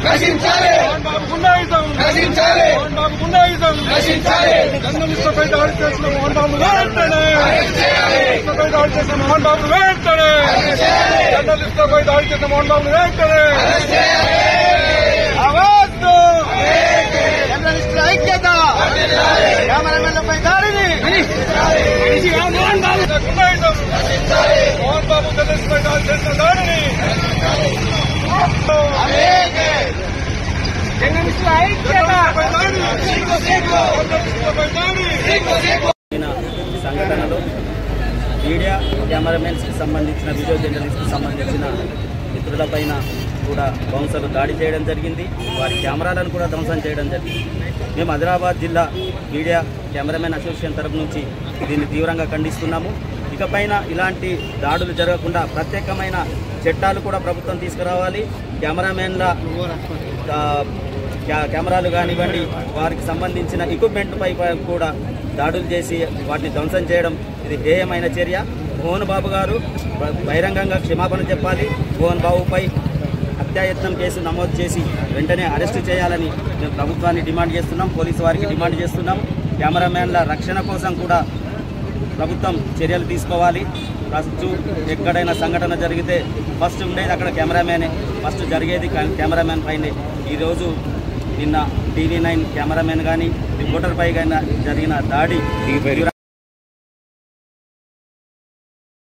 మోహన్ బాబు గుండాయిజం మోహన్ బాబు గుండాయిజం జర్నలిస్టులపై దాడి చేసిన మోహన్ బాబు వెంటనే జర్నలిస్టులపై దాడి చేసిన మోహన్ బాబు వెంటనే జర్నలిస్టులపై దాడి చేసిన మోహన్ బాబు వెంటనే ఆవాజ్ దో జర్నలిస్టుల ఐక్యత కెమెరామెన్లపై దాడిని మోహన్ బాబు గుండాయిజం మోహన్ బాబు జర్నలిస్టులపై దాడి చేసిన దాడిని సంఘటనలో మీడియా కెమెరామెన్స్ కి సంబంధించిన వీడియో జర్నలిస్ట్ కి సంబంధించిన మిత్రులపైన కూడా బౌన్సర్లు దాడి చేయడం జరిగింది. వారి కెమెరాలను కూడా ధ్వంసం చేయడం జరిగింది. మేము ఆదిలాబాద్ జిల్లా మీడియా కెమెరామెన్ అసోసియేషన్ తరఫు నుంచి దీన్ని తీవ్రంగా ఖండిస్తున్నాము. ఇకపైన ఇలాంటి దాడులు జరగకుండా ప్రత్యేకమైన చట్టాలు కూడా ప్రభుత్వం తీసుకురావాలి. కెమెరామెన్ల కెమెరాలు కానివ్వండి, వారికి సంబంధించిన ఎక్విప్మెంట్ పై కూడా దాడులు చేసి వాటిని ధ్వంసం చేయడం ఇది హేయమైన చర్య. మోహన్ బాబు గారు బహిరంగంగా క్షమాపణ చెప్పాలి. మోహన్ బాబుపై హత్యాయత్నం కేసు నమోదు చేసి వెంటనే అరెస్టు చేయాలని మేము ప్రభుత్వాన్ని డిమాండ్ చేస్తున్నాం, పోలీసు వారికి డిమాండ్ చేస్తున్నాం. కెమెరామెన్ల రక్షణ కోసం కూడా ప్రభుత్వం చర్యలు తీసుకోవాలి. ఫస్ట్ ఎక్కడైనా సంఘటన జరిగితే ఫస్ట్ ఉండేది అక్కడ కెమెరామెనే, ఫస్ట్ జరిగేది కెమెరామెన్ పైనే. ఈరోజు నిన్న TV9 కెమెరామెన్ కానీ రిపోర్టర్ పై కానీ జరిగిన దాడి